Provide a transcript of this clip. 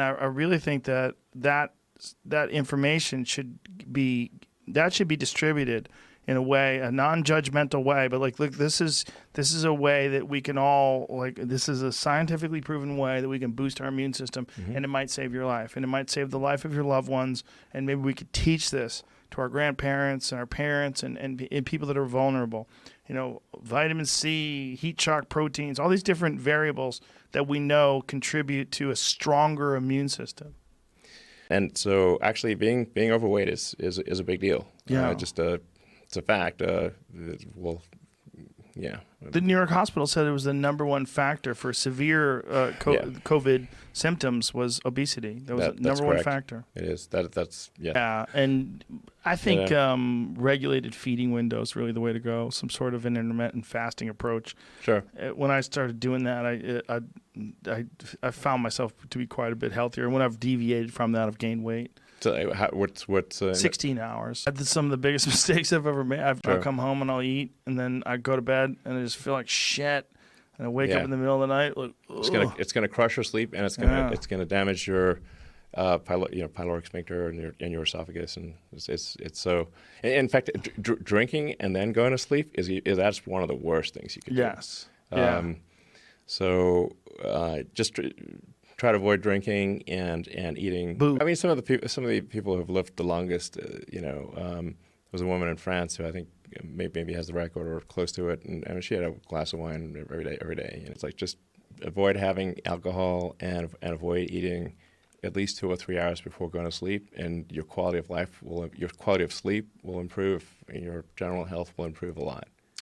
I really think that information should be distributed in a way, a non-judgmental way. But like, look, this is a way that we can all, like, this is a scientifically proven way that we can boost our immune system, and it might save your life, and it might save the life of your loved ones. And maybe we could teach this to our grandparents and our parents and people that are vulnerable. You know, vitamin C, heat shock proteins, all these different variables that we know contribute to a stronger immune system. And so actually being overweight is a big deal. Yeah. It's a fact. Yeah. The New York hospital said it was the number one factor for severe COVID symptoms was obesity. That was the number one factor. It is. That's. Yeah, and I think regulated feeding window is really the way to go. Some sort of an intermittent fasting approach. Sure. When I started doing that, I found myself to be quite a bit healthier. And when I've deviated from that, I've gained weight. So what's 16 hours. That's some of the biggest mistakes I've ever made. I'll come home and I'll eat, and then I go to bed and I just feel like shit, and I wake up in the middle of the night. Like, it's gonna crush your sleep, and it's gonna damage your pyloric sphincter and your esophagus, and it's so. In fact, drinking and then going to sleep that's one of the worst things you can do. Yes. So just try to avoid drinking and eating. Boo. I mean, some of the people who have lived the longest, there was a woman in France who I think maybe has the record or close to it, and I mean, she had a glass of wine every day. And it's like, just avoid having alcohol and avoid eating at least 2 or 3 hours before going to sleep, and your quality of sleep will improve, and your general health will improve a lot.